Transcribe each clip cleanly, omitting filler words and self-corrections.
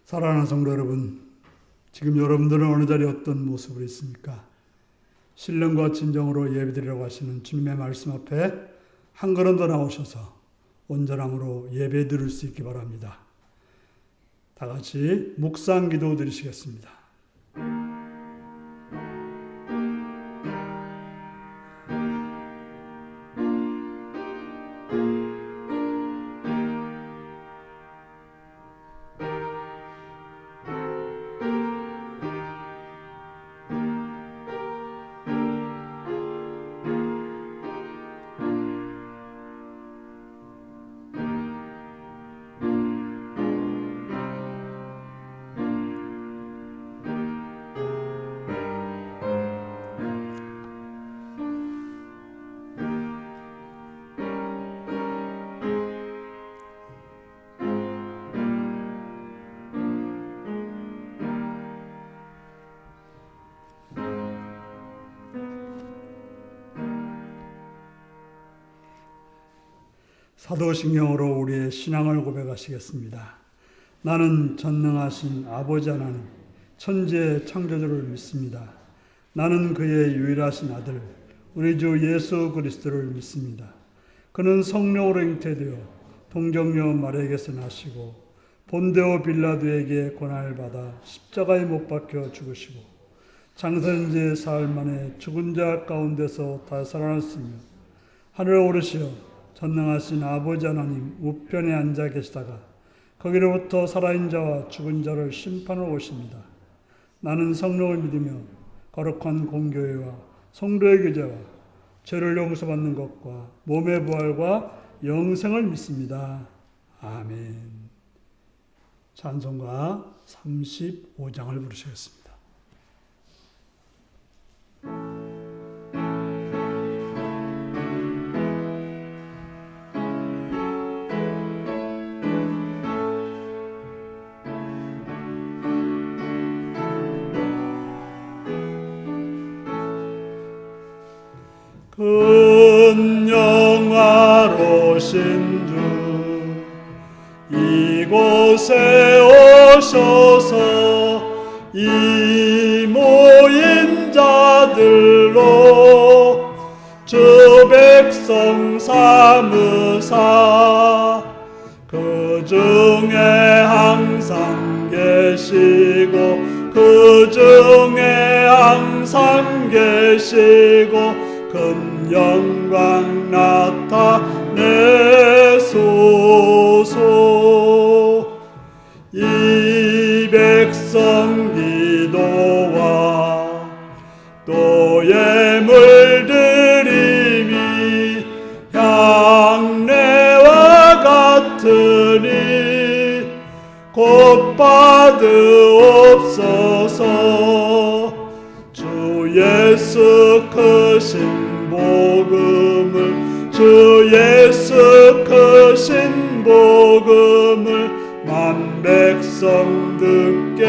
사랑하는 성도 여러분, 지금 여러분들은 어느 자리에 어떤 모습으로 있습니까? 신령과 진정으로 예배드리라고 하시는 주님의 말씀 앞에 한 걸음 더 나오셔서 온전함으로 예배 드릴 수 있기 바랍니다. 다 같이 묵상 기도 드리시겠습니다. 사도신경으로 우리의 신앙을 고백하시겠습니다. 나는 전능하신 아버지 하나님, 천지의 창조주를 믿습니다. 나는 그의 유일하신 아들, 우리 주 예수 그리스도를 믿습니다. 그는 성령으로 잉태되어 동정녀 마리아에게서 나시고 본데오 빌라도에게 고난을 받아 십자가에 못 박혀 죽으시고 장사한 지 사흘 만에 죽은 자 가운데서 다시 살아났으며 하늘에 오르시어 전능하신 아버지 하나님 우편에 앉아 계시다가 거기로부터 살아있는 자와 죽은 자를 심판하러 오십니다. 나는 성령을 믿으며 거룩한 공교회와 성도의 교제와 죄를 용서받는 것과 몸의 부활과 영생을 믿습니다. 아멘. 찬송가 35장을 부르시겠습니다. 큰 영화로신 주 이곳에 오셔서 이 모인 자들로 주 백성 삼으사 그 중에 항상 계시고 그 중에 항상 계시고 큰 영광 나타내소서. 이 백성 기도와 또 예물 드림이 향례와 같으니 곧 받으옵소서. 주 예수 크신 복음을 주 예수 크신 복음을 만 백성 듣게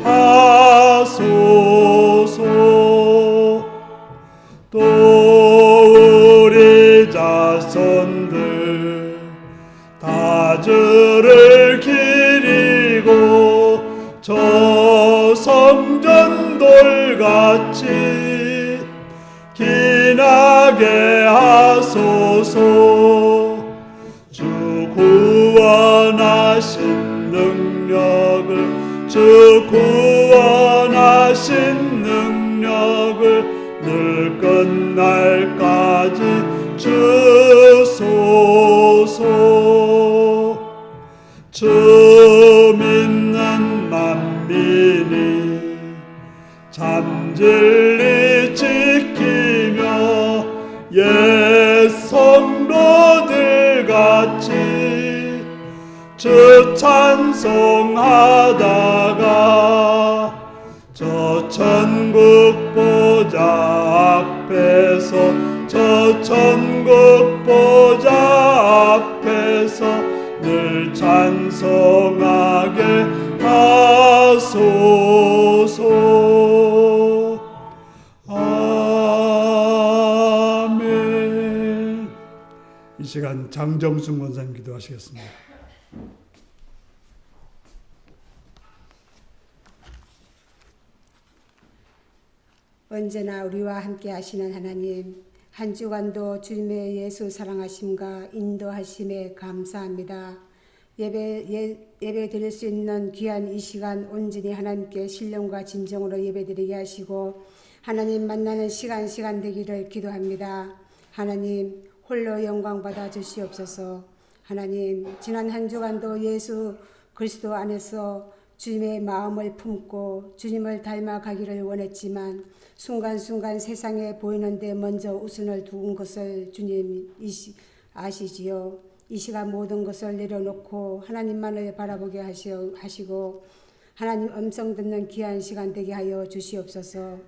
하소서. 또 우리 자손들 다 주를 기리고 저 성전돌같이 기나게 하소서. 주 구원하신 능력을 주 구원하신 능력을 늘 끝날까지 주소서. 주 믿는 만민이 참 진리 지키며 옛 성도들 같이 주 찬송하다가 저 천국 보좌 앞에서 저 천국 보좌 앞에서 늘 찬송하게 하소서. 아멘. 이 시간 장정순 권사님 기도하시겠습니다. 언제나 우리와 함께 하시는 하나님, 한 주간도 주님의 예수 사랑하심과 인도하심에 감사합니다. 예배 드릴 수 있는 귀한 이 시간 온전히 하나님께 신령과 진정으로 예배 드리게 하시고 하나님 만나는 시간 되기를 기도합니다. 하나님 홀로 영광 받아 주시옵소서. 하나님 지난 한 주간도 예수 그리스도 안에서 주님의 마음을 품고 주님을 닮아가기를 원했지만 순간순간 세상에 보이는데 먼저 우선을 두은 것을 주님 아시지요. 이 시간 모든 것을 내려놓고 하나님만을 바라보게 하시고 하나님 음성 듣는 귀한 시간 되게 하여 주시옵소서.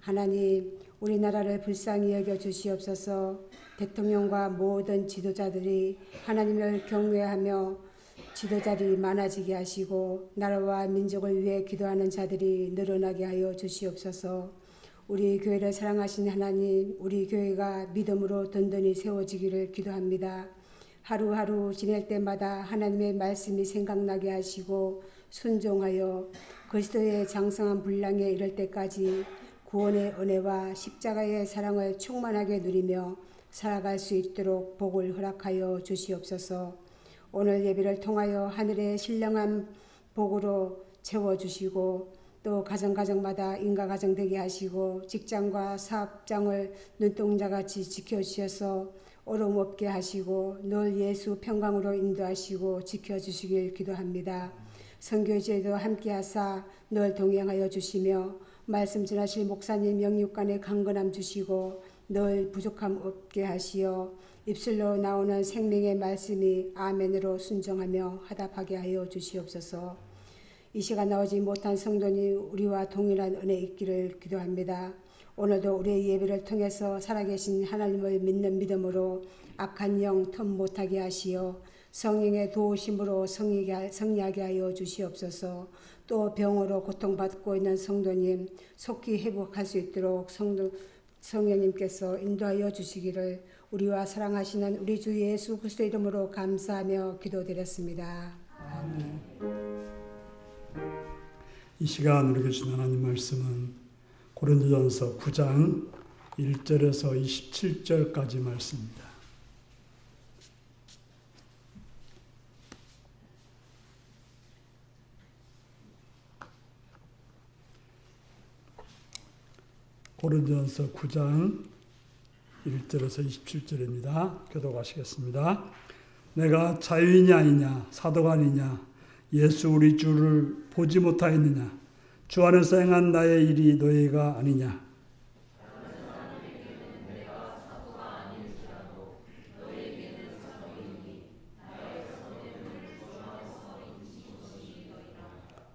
하나님 우리나라를 불쌍히 여겨 주시옵소서. 대통령과 모든 지도자들이 하나님을 경외하며 지도자들이 많아지게 하시고 나라와 민족을 위해 기도하는 자들이 늘어나게 하여 주시옵소서. 우리 교회를 사랑하신 하나님, 우리 교회가 믿음으로 든든히 세워지기를 기도합니다. 하루하루 지낼 때마다 하나님의 말씀이 생각나게 하시고 순종하여 그리스도의 장성한 분량에 이를 때까지 구원의 은혜와 십자가의 사랑을 충만하게 누리며 살아갈 수 있도록 복을 허락하여 주시옵소서. 오늘 예배를 통하여 하늘의 신령한 복으로 채워주시고 또 가정마다 인가가정 되게 하시고 직장과 사업장을 눈동자같이 지켜주셔서 어려움 없게 하시고 늘 예수 평강으로 인도하시고 지켜주시길 기도합니다. 선교제도 함께하사 늘 동행하여 주시며 말씀 전하실 목사님 영육간에 강건함 주시고 늘 부족함 없게 하시어 입술로 나오는 생명의 말씀이 아멘으로 순종하며 화답하게 하여 주시옵소서. 이 시간 나오지 못한 성도니 우리와 동일한 은혜 있기를 기도합니다. 오늘도 우리의 예배를 통해서 살아계신 하나님을 믿는 믿음으로 악한 영 틈 못하게 하시어 성령의 도우심으로 성리하게 하여 주시옵소서. 또 병으로 고통받고 있는 성도님 속히 회복할 수 있도록 성령님께서 인도하여 주시기를 우리와 사랑하시는 우리 주 예수 그리스도 이름으로 감사하며 기도드렸습니다. 아멘. 이 시간 우리에게 주신 하나님 말씀은 고린도전서 9장 1절에서 27절까지 말씀입니다. 고린도전서 9장 1절에서 27절입니다. 교독하시겠습니다. 내가 자유인이 아니냐 사도가 아니냐 예수 우리 주를 보지 못하였느냐 주 안에서 행한 나의 일이 너희가 아니냐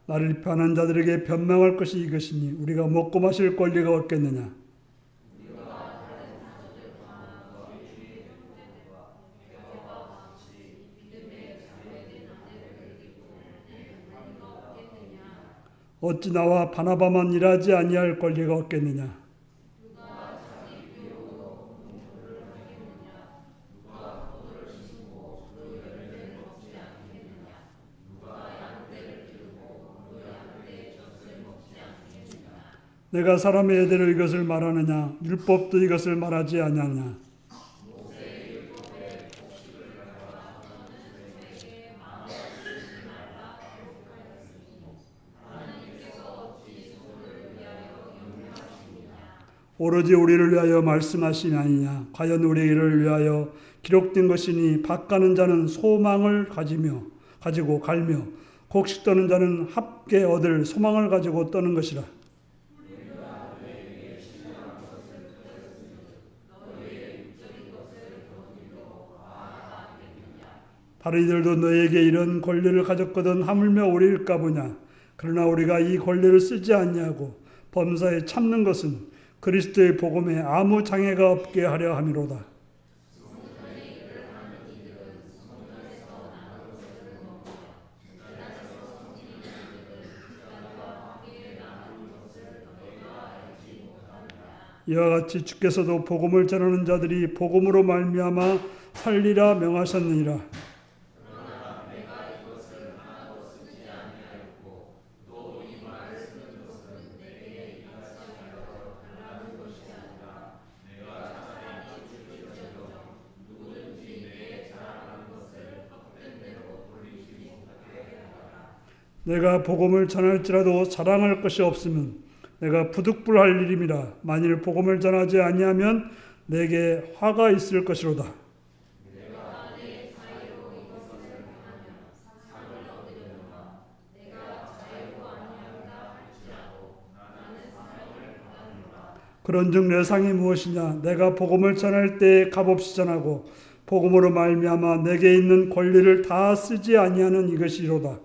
나를 비판하는 자들에게 변명할 것이 이것이니 우리가 먹고 마실 권리가 없겠느냐 어찌 나와 바나바만 일하지 아니할 권리가 없겠느냐 내가 사람의 예대로 이것을 말하느냐 율법도 이것을 말하지 아니하냐 오로지 우리를 위하여 말씀하신 아니냐 과연 우리를 위하여 기록된 것이니 밭가는 자는 소망을 가지고 갈며 곡식 떠는 자는 합게 얻을 소망을 가지고 떠는 것이라. 다른 이들도 너에게 이런 권리를 가졌거든 하물며 우리일까 보냐. 그러나 우리가 이 권리를 쓰지 않냐고 범사에 참는 것은 그리스도의 복음에 아무 장애가 없게 하려 함이로다. 이와 같이 주께서도 복음을 전하는 자들이 복음으로 말미암아 살리라 명하셨느니라. 내가 복음을 전할지라도 자랑할 것이 없으면 내가 부득불할 일임이라. 만일 복음을 전하지 아니하면 내게 화가 있을 것이로다. 그런즉 내 상이 무엇이냐? 내가 복음을 전할 때에 값없이 전하고 복음으로 말미암아 내게 있는 권리를 다 쓰지 아니하는 이것이로다.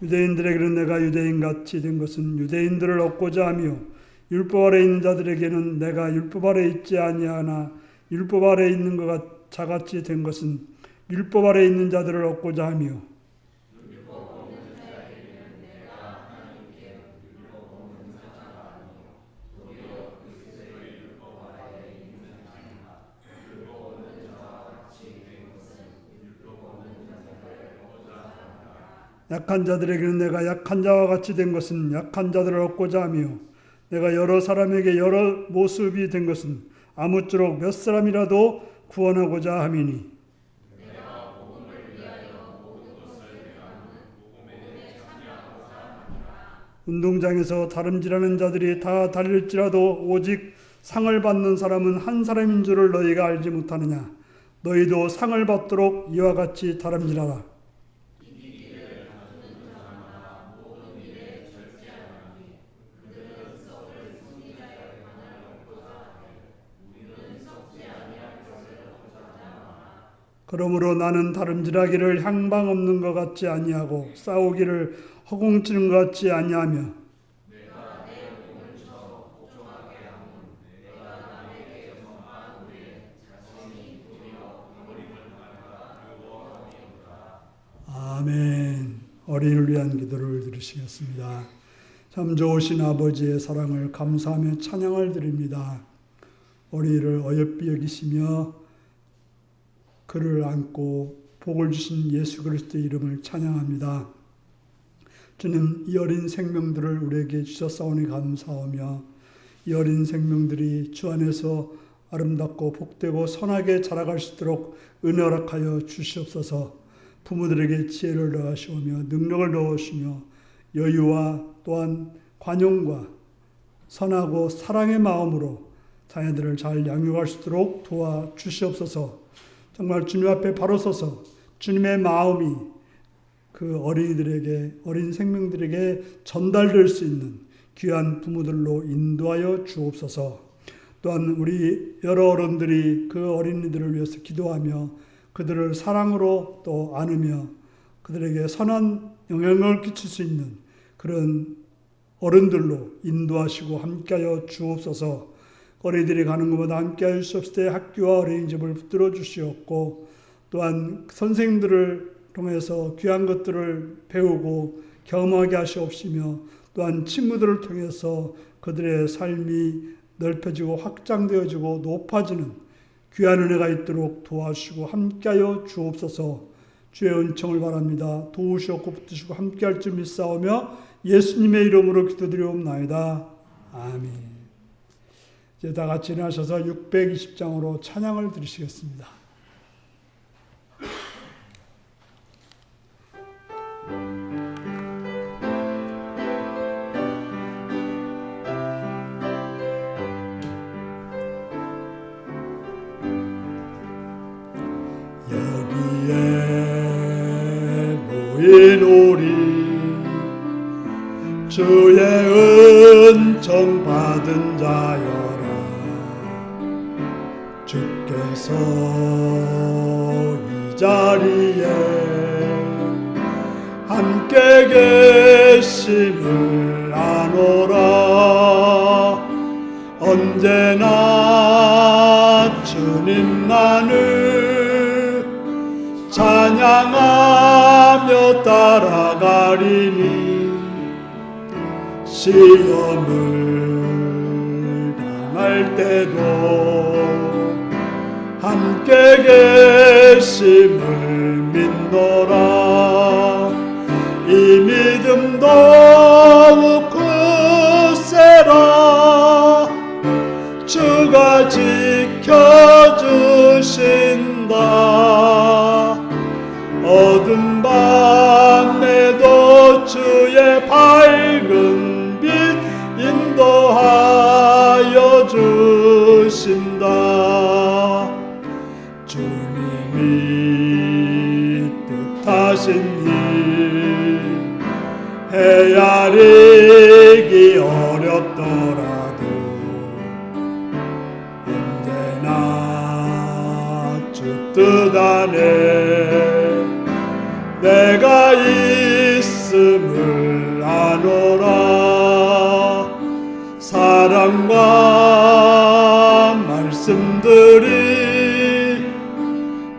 유대인들에게는 내가 유대인같이 된 것은 유대인들을 얻고자 하며 율법 아래 있는 자들에게는 내가 율법 아래 있지 아니하나 율법 아래 있는 것 자같이 된 것은 율법 아래 있는 자들을 얻고자 하며 약한 자들에게는 내가 약한 자와 같이 된 것은 약한 자들을 얻고자 하며 내가 여러 사람에게 여러 모습이 된 것은 아무쪼록 몇 사람이라도 구원하고자 함이니. 운동장에서 다름질하는 자들이 다 달릴지라도 오직 상을 받는 사람은 한 사람인 줄을 너희가 알지 못하느냐? 너희도 상을 받도록 이와 같이 다름질하라. 그러므로 나는 다름질하기를 향방 없는 것 같지 아니하고 싸우기를 허공치는 것 같지 아니하며 아멘. 어린이를 위한 기도를 드리시겠습니다. 참 좋으신 아버지의 사랑을 감사하며 찬양을 드립니다. 어린이를 어여삐 여기시며 그를 안고 복을 주신 예수 그리스도의 이름을 찬양합니다. 주님, 이 어린 생명들을 우리에게 주셨사오니 감사하며 이 어린 생명들이 주 안에서 아름답고 복되고 선하게 자라갈 수 있도록 은혜 허락하여 주시옵소서. 부모들에게 지혜를 더하시오며 능력을 더하시며 여유와 또한 관용과 선하고 사랑의 마음으로 자녀들을 잘 양육할 수 있도록 도와주시옵소서. 정말 주님 앞에 바로 서서 주님의 마음이 그 어린이들에게, 어린 생명들에게 전달될 수 있는 귀한 부모들로 인도하여 주옵소서. 또한 우리 여러 어른들이 그 어린이들을 위해서 기도하며 그들을 사랑으로 또 안으며 그들에게 선한 영향을 끼칠 수 있는 그런 어른들로 인도하시고 함께하여 주옵소서. 어린이들이 가는 곳마다 함께하여 주시옵을 때 학교와 어린이집을 붙들어 주시옵고 또한 선생님들을 통해서 귀한 것들을 배우고 경험하게 하시옵시며 또한 친구들을 통해서 그들의 삶이 넓혀지고 확장되어지고 높아지는 귀한 은혜가 있도록 도와주시고 함께하여 주옵소서. 주의 은총을 바랍니다. 도우시옵고 붙드시고 함께할 줄 믿사오며 예수님의 이름으로 기도드리옵나이다. 아멘. 이제 다 같이 일어나셔서 620장으로 찬양을 드리시겠습니다. 여기에 모인 우리 주의 은총 받은 자여 주께서 이 자리에 함께 계심을 아노라. 언제나 주님만을 찬양하며 따라가리니 시험을 당할 때도 함께 계심을 믿노라. 이 믿음 더욱 굳세라. 주가 지켜주신다. 어두운 밤에도 주의 밝은 빛 인도하여 주신다. 주님이 뜻하신 일 헤아리기 어렵더라도 언제나 주 뜻 안에 내가 있음을 아노라. 사랑과 말씀들이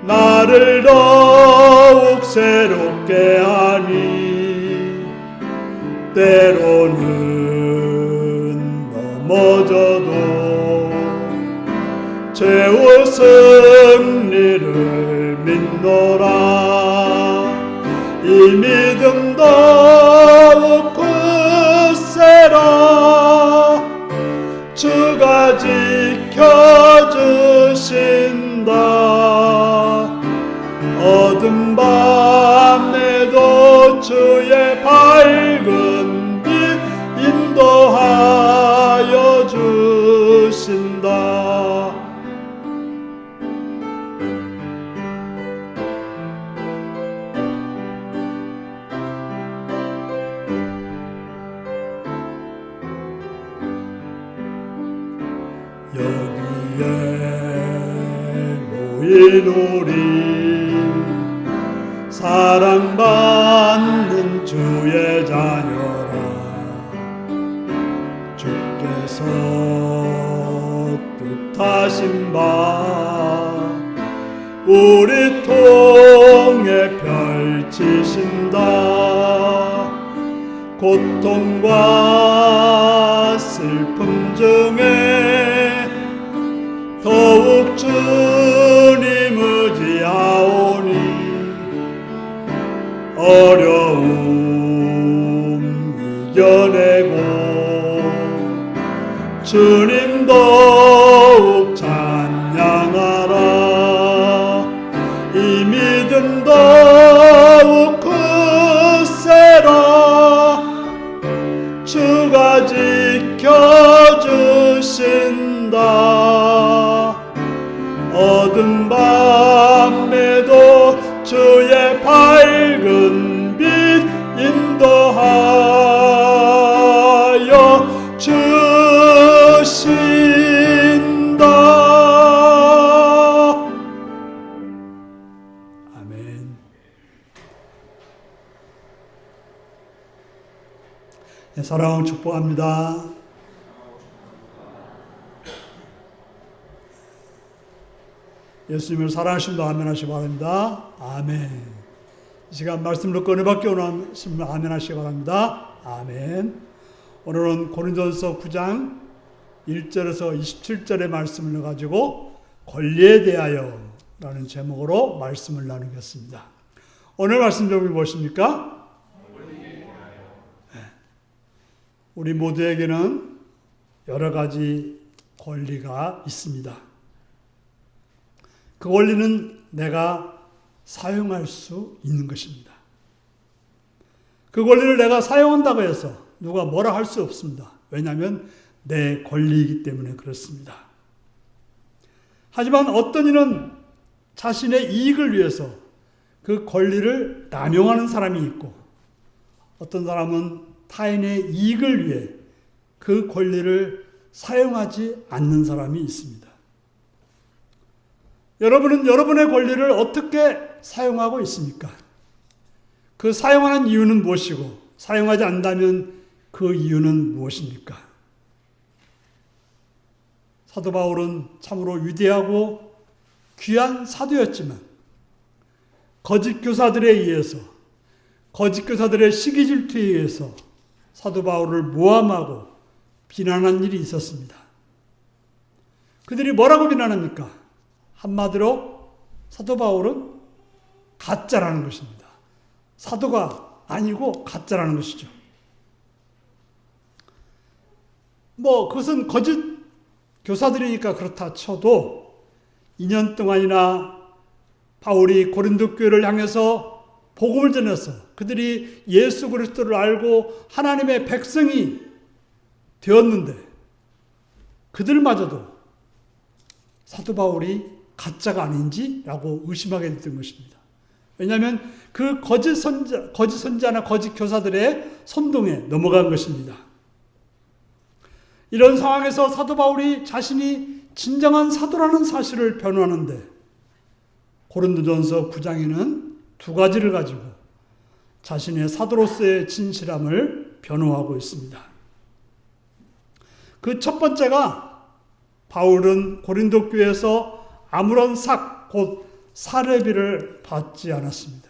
나를 더욱 새롭게 하니 때로는 넘어져도 최후 승리를 믿노라. 이 믿음 더욱 굳세라. 주가 지켜주신다. 어두운 밤에도 주의 밝은 빛 인도하여 주신다. 여기에 모인 우리 사랑받는 주의 자녀라. 주께서 뜻하신 바 우리 통해 펼치신다. 고통과 슬픔 중에 더욱 주님 의지하오니 어려움 이겨내고 주님 더욱 찬양하라. 이 믿음 더욱 굳세라. 주가 지켜주신다. 어두운 밤에도 주의 밝은 빛 인도하여 주신다. 아멘. 네, 사랑하고 축복합니다. 예수님을 사랑하심도 아멘 하시기 바랍니다. 아멘. 이 시간 말씀을 듣고 은혜 받기 원하시면 아멘 하시기 바랍니다. 아멘. 오늘은 고린도전서 9장 1절에서 27절의 말씀을 가지고 권리에 대하여 라는 제목으로 말씀을 나누겠습니다. 오늘 말씀 제목이 무엇입니까? 네. 우리 모두에게는 여러 가지 권리가 있습니다. 그 권리는 내가 사용할 수 있는 것입니다. 그 권리를 내가 사용한다고 해서 누가 뭐라 할 수 없습니다. 왜냐하면 내 권리이기 때문에 그렇습니다. 하지만 어떤 이는 자신의 이익을 위해서 그 권리를 남용하는 사람이 있고 어떤 사람은 타인의 이익을 위해 그 권리를 사용하지 않는 사람이 있습니다. 여러분은 여러분의 권리를 어떻게 사용하고 있습니까? 그 사용하는 이유는 무엇이고 사용하지 않는다면 그 이유는 무엇입니까? 사도 바울은 참으로 위대하고 귀한 사도였지만 거짓 교사들에 의해서 거짓 교사들의 시기 질투에 의해서 사도 바울을 모함하고 비난한 일이 있었습니다. 그들이 뭐라고 비난합니까? 한마디로 사도 바울은 가짜라는 것입니다. 사도가 아니고 가짜라는 것이죠. 그것은 거짓 교사들이니까 그렇다 쳐도 2년 동안이나 바울이 고린도 교회를 향해서 복음을 전해서 그들이 예수 그리스도를 알고 하나님의 백성이 되었는데 그들마저도 사도 바울이 가짜가 아닌지라고 의심하게 됐던 것입니다. 왜냐하면 그 거짓 선지자나 거짓 교사들의 선동에 넘어간 것입니다. 이런 상황에서 사도 바울이 자신이 진정한 사도라는 사실을 변호하는데 고린도전서 9장에는 두 가지를 가지고 자신의 사도로서의 진실함을 변호하고 있습니다. 그 첫 번째가 바울은 고린도 교회에서 아무런 곧 사례비를 받지 않았습니다.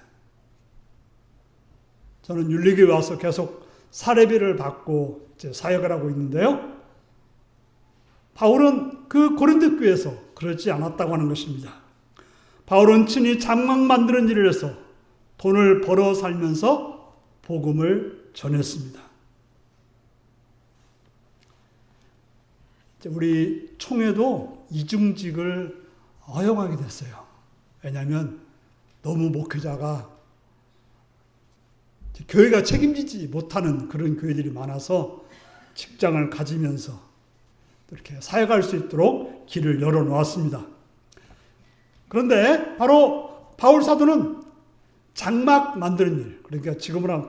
저는 윤리교에 와서 계속 사례비를 받고 이제 사역을 하고 있는데요. 바울은 그 고린도 교회에서 그러지 않았다고 하는 것입니다. 바울은 친히 장막 만드는 일을 해서 돈을 벌어 살면서 복음을 전했습니다. 우리 총회도 이중직을 허용하게 됐어요. 왜냐하면 너무 목회자가 교회가 책임지지 못하는 그런 교회들이 많아서 직장을 가지면서 이렇게 사역할 수 있도록 길을 열어놓았습니다. 그런데 바로 바울 사도는 장막 만드는 일, 그러니까 지금으로 하면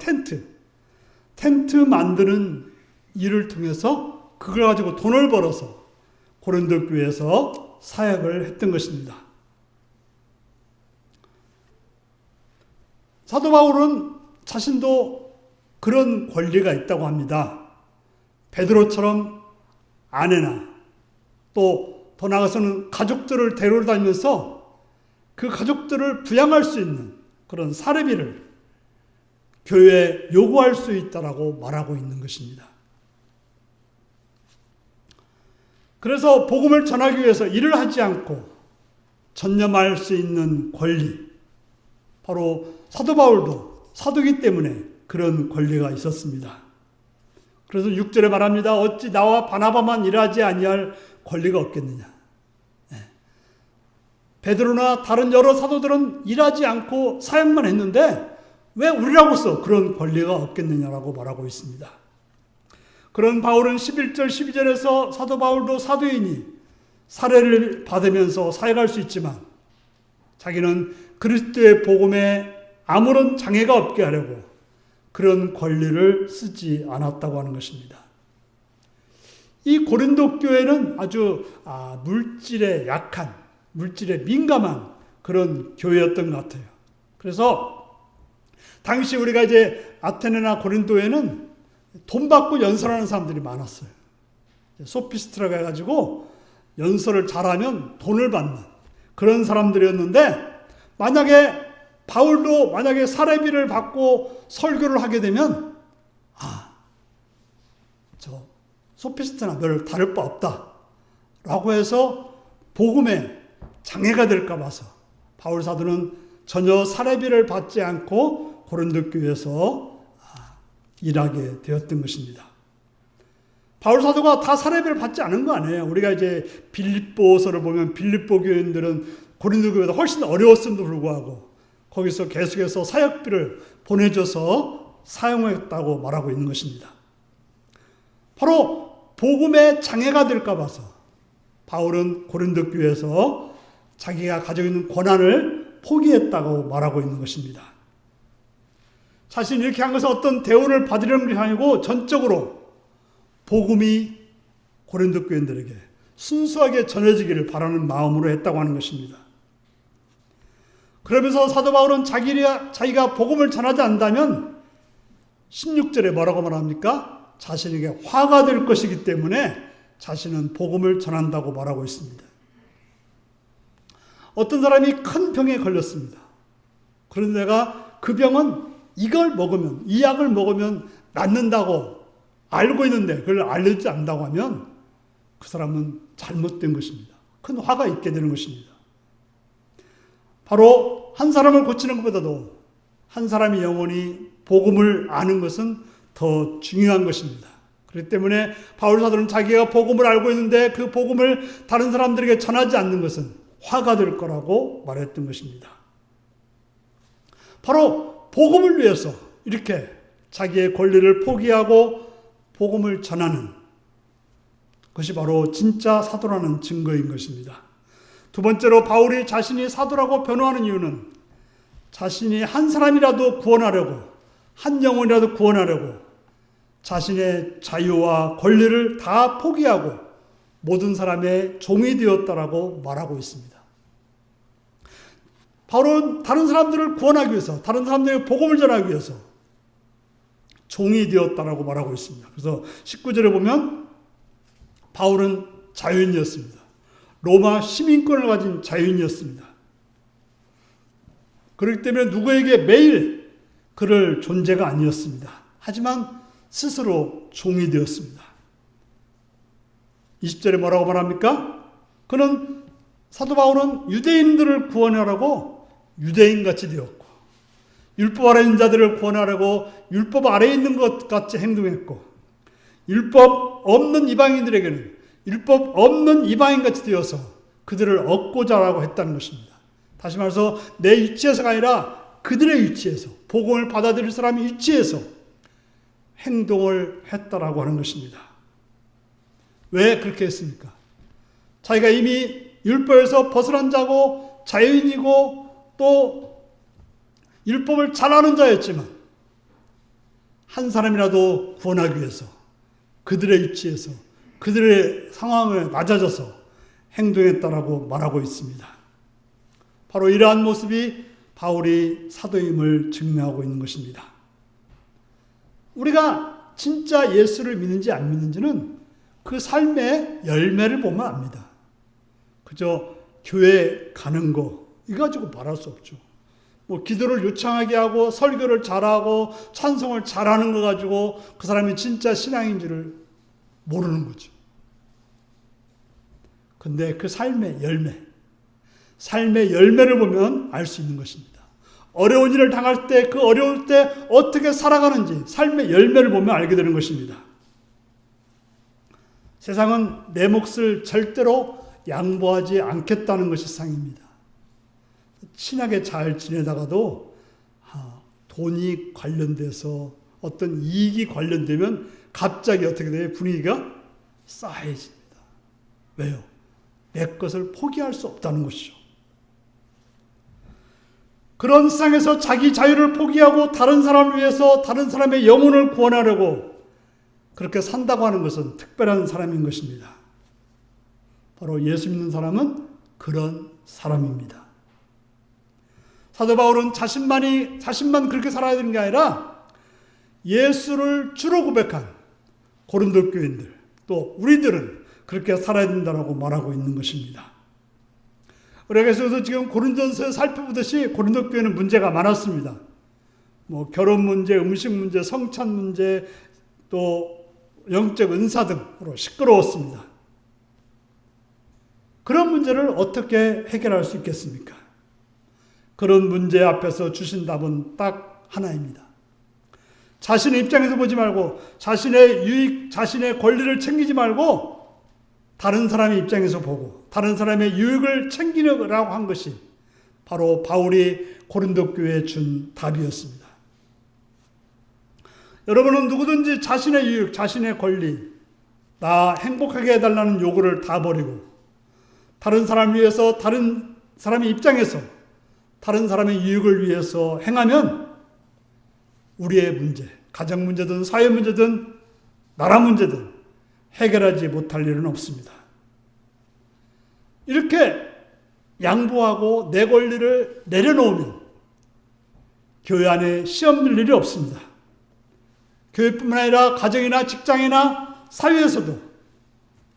텐트 만드는 일을 통해서 그걸 가지고 돈을 벌어서 고린도 교회에서 사역을 했던 것입니다. 사도 바울은 자신도 그런 권리가 있다고 합니다. 베드로처럼 아내나 또 더 나아가서는 가족들을 데려다니면서 그 가족들을 부양할 수 있는 그런 사례비를 교회에 요구할 수 있다라고 말하고 있는 것입니다. 그래서 복음을 전하기 위해서 일을 하지 않고 전념할 수 있는 권리, 바로 사도 바울도 사도이기 때문에 그런 권리가 있었습니다. 그래서 6절에 말합니다. 어찌 나와 바나바만 일하지 아니할 권리가 없겠느냐. 베드로나 다른 여러 사도들은 일하지 않고 사역만 했는데 왜 우리라고서 그런 권리가 없겠느냐라고 말하고 있습니다. 그런 바울은 11절 12절에서 사도 바울도 사도이니 사례를 받으면서 사역할 수 있지만 자기는 그리스도의 복음에 아무런 장애가 없게 하려고 그런 권리를 쓰지 않았다고 하는 것입니다. 이 고린도 교회는 아주 물질에 약한, 물질에 민감한 그런 교회였던 것 같아요. 그래서 당시 우리가 이제 아테네나 고린도에는 돈 받고 연설하는 사람들이 많았어요. 소피스트라고 해가지고 연설을 잘하면 돈을 받는 그런 사람들이었는데 만약에 바울도 만약에 사례비를 받고 설교를 하게 되면 저 소피스트나 별 다를 바 없다 라고 해서 복음에 장애가 될까 봐서 바울 사도는 전혀 사례비를 받지 않고 고린도 교회에서 일하게 되었던 것입니다. 바울 사도가 다 사례비를 받지 않은 거 아니에요. 우리가 이제 빌립보서를 보면 빌립보 교인들은 고린도 교회보다 훨씬 어려웠음에도 불구하고 거기서 계속해서 사역비를 보내줘서 사용했다고 말하고 있는 것입니다. 바로 복음에 장애가 될까 봐서 바울은 고린도 교회에서 자기가 가지고 있는 권한을 포기했다고 말하고 있는 것입니다. 자신이 이렇게 한 것은 어떤 대우를 받으려는 것이 아니고 전적으로 복음이 고린도 교인들에게 순수하게 전해지기를 바라는 마음으로 했다고 하는 것입니다. 그러면서 사도 바울은 자기가 복음을 전하지 않는다면 16절에 뭐라고 말합니까? 자신에게 화가 될 것이기 때문에 자신은 복음을 전한다고 말하고 있습니다. 어떤 사람이 큰 병에 걸렸습니다. 그런데 내가 그 병은 이걸 먹으면, 이 약을 먹으면 낫는다고 알고 있는데 그걸 알려주지 않는다고 하면 그 사람은 잘못된 것입니다. 큰 화가 있게 되는 것입니다. 바로 한 사람을 고치는 것보다도 한 사람이 영원히 복음을 아는 것은 더 중요한 것입니다. 그렇기 때문에 바울 사도는 자기가 복음을 알고 있는데 그 복음을 다른 사람들에게 전하지 않는 것은 화가 될 거라고 말했던 것입니다. 바로 복음을 위해서 이렇게 자기의 권리를 포기하고 복음을 전하는 것이 바로 진짜 사도라는 증거인 것입니다. 두 번째로 바울이 자신이 사도라고 변호하는 이유는 자신이 한 사람이라도 구원하려고, 한 영혼이라도 구원하려고 자신의 자유와 권리를 다 포기하고 모든 사람의 종이 되었다라고 말하고 있습니다. 바울은 다른 사람들을 구원하기 위해서, 다른 사람들에게 복음을 전하기 위해서 종이 되었다라고 말하고 있습니다. 그래서 19절에 보면 바울은 자유인이었습니다. 로마 시민권을 가진 자유인이었습니다. 그렇기 때문에 누구에게 매일 그럴 존재가 아니었습니다. 하지만 스스로 종이 되었습니다. 20절에 뭐라고 말합니까? 그는 사도 바울은 유대인들을 구원하라고 유대인같이 되었고 율법 아래 있는 자들을 구원하려고 율법 아래에 있는 것 같이 행동했고 율법 없는 이방인들에게는 율법 없는 이방인같이 되어서 그들을 얻고자 하라고 했다는 것입니다. 다시 말해서 내 위치에서가 아니라 그들의 위치에서 복음을 받아들일 사람의 위치에서 행동을 했다라고 하는 것입니다. 왜 그렇게 했습니까? 자기가 이미 율법에서 벗어난 자고 자유인이고 또 율법을 잘 아는 자였지만 한 사람이라도 구원하기 위해서 그들의 위치에서 그들의 상황에 낮아져서 행동했다라고 말하고 있습니다. 바로 이러한 모습이 바울이 사도임을 증명하고 있는 것입니다. 우리가 진짜 예수를 믿는지 안 믿는지는 그 삶의 열매를 보면 압니다. 그저 교회 가는 거 이거 가지고 말할 수 없죠. 뭐 기도를 유창하게 하고 설교를 잘하고 찬송을 잘하는 거 가지고 그 사람이 진짜 신앙인 줄을 모르는 거죠. 근데 그 삶의 열매를 보면 알 수 있는 것입니다. 어려운 일을 당할 때 그 어려울 때 어떻게 살아가는지 삶의 열매를 보면 알게 되는 것입니다. 세상은 내 몫을 절대로 양보하지 않겠다는 것이 세상입니다. 친하게 잘 지내다가도 돈이 관련돼서 어떤 이익이 관련되면 갑자기 어떻게 돼요? 분위기가 싸해집니다. 왜요? 내 것을 포기할 수 없다는 것이죠. 그런 세상에서 자기 자유를 포기하고 다른 사람을 위해서 다른 사람의 영혼을 구원하려고 그렇게 산다고 하는 것은 특별한 사람인 것입니다. 바로 예수 믿는 사람은 그런 사람입니다. 사도 바울은 자신만 그렇게 살아야 되는 게 아니라 예수를 주로 고백한 고린도 교인들 또 우리들은 그렇게 살아야 된다고 말하고 있는 것입니다. 그래서 지금 고린도전서 살펴보듯이 고린도 교회는 문제가 많았습니다. 뭐 결혼 문제, 음식 문제, 성찬 문제, 또 영적 은사 등으로 시끄러웠습니다. 그런 문제를 어떻게 해결할 수 있겠습니까? 그런 문제 앞에서 주신 답은 딱 하나입니다. 자신의 입장에서 보지 말고 자신의 유익, 자신의 권리를 챙기지 말고 다른 사람의 입장에서 보고 다른 사람의 유익을 챙기려고 한 것이 바로 바울이 고린도 교회에 준 답이었습니다. 여러분은 누구든지 자신의 유익, 자신의 권리, 나 행복하게 해달라는 요구를 다 버리고 다른 사람을 위해서 다른 사람의 입장에서 다른 사람의 유익을 위해서 행하면 우리의 문제, 가정 문제든 사회 문제든 나라 문제든 해결하지 못할 일은 없습니다. 이렇게 양보하고 내 권리를 내려놓으면 교회 안에 시험 들 일이 없습니다. 교회뿐만 아니라 가정이나 직장이나 사회에서도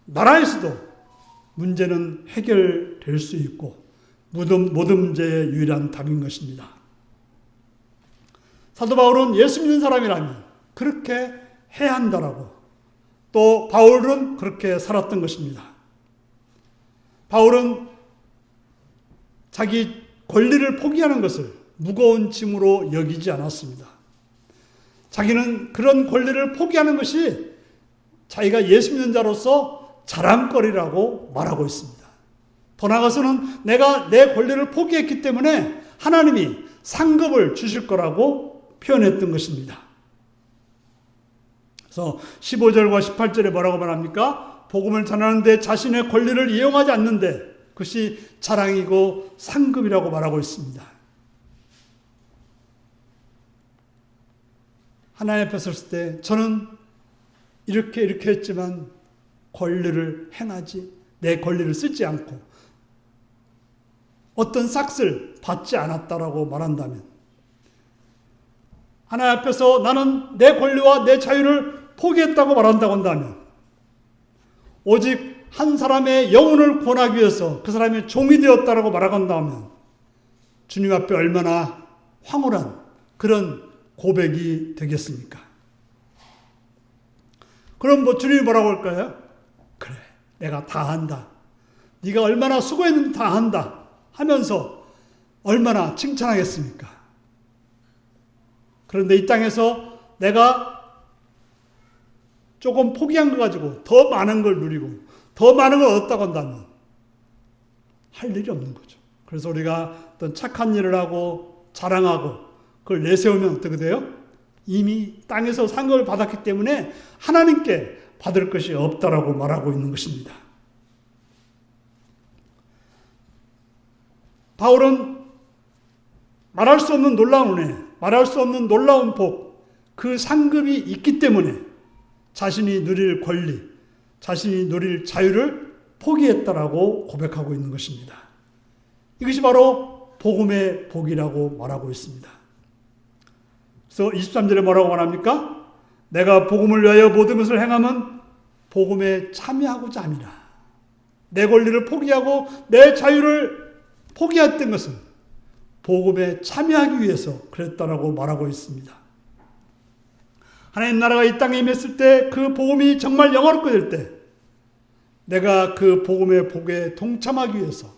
나라에서도 문제는 해결될 수 있고 모든 문제의 유일한 답인 것입니다. 사도 바울은 예수 믿는 사람이라면 그렇게 해야 한다라고 또 바울은 그렇게 살았던 것입니다. 바울은 자기 권리를 포기하는 것을 무거운 짐으로 여기지 않았습니다. 자기는 그런 권리를 포기하는 것이 자기가 예수 믿는 자로서 자랑거리라고 말하고 있습니다. 더 나아가서는 내가 내 권리를 포기했기 때문에 하나님이 상급을 주실 거라고 표현했던 것입니다. 그래서 15절과 18절에 뭐라고 말합니까? 복음을 전하는데 자신의 권리를 이용하지 않는데 그것이 자랑이고 상급이라고 말하고 있습니다. 하나님 앞에 섰을 때 저는 이렇게 했지만 권리를 행하지, 내 권리를 쓰지 않고 어떤 싹을 받지 않았다라고 말한다면, 하나님 앞에서 나는 내 권리와 내 자유를 포기했다고 말한다고 한다면, 오직 한 사람의 영혼을 구원하기 위해서 그 사람의 종이 되었다라고 말한다면 주님 앞에 얼마나 황홀한 그런 고백이 되겠습니까? 그럼 주님이 뭐라고 할까요? 그래, 내가 다 한다. 네가 얼마나 수고했는지 다 한다 하면서 얼마나 칭찬하겠습니까? 그런데 이 땅에서 내가 조금 포기한 거 가지고 더 많은 걸 누리고 더 많은 걸 얻었다고 한다면 할 일이 없는 거죠. 그래서 우리가 어떤 착한 일을 하고 자랑하고 그걸 내세우면 어떻게 돼요? 이미 땅에서 상급을 받았기 때문에 하나님께 받을 것이 없다라고 말하고 있는 것입니다. 바울은 말할 수 없는 놀라운 은혜, 말할 수 없는 놀라운 복, 그 상급이 있기 때문에 자신이 누릴 권리, 자신이 누릴 자유를 포기했다라고 고백하고 있는 것입니다. 이것이 바로 복음의 복이라고 말하고 있습니다. 그래서 23절에 뭐라고 말합니까? 내가 복음을 위하여 모든 것을 행하면 복음에 참여하고자 함이라. 내 권리를 포기하고 내 자유를 포기했던 것은 복음에 참여하기 위해서 그랬다라고 말하고 있습니다. 하나님 나라가 이 땅에 임했을 때 그 복음이 정말 영화롭게 될 때 내가 그 복음의 복에 동참하기 위해서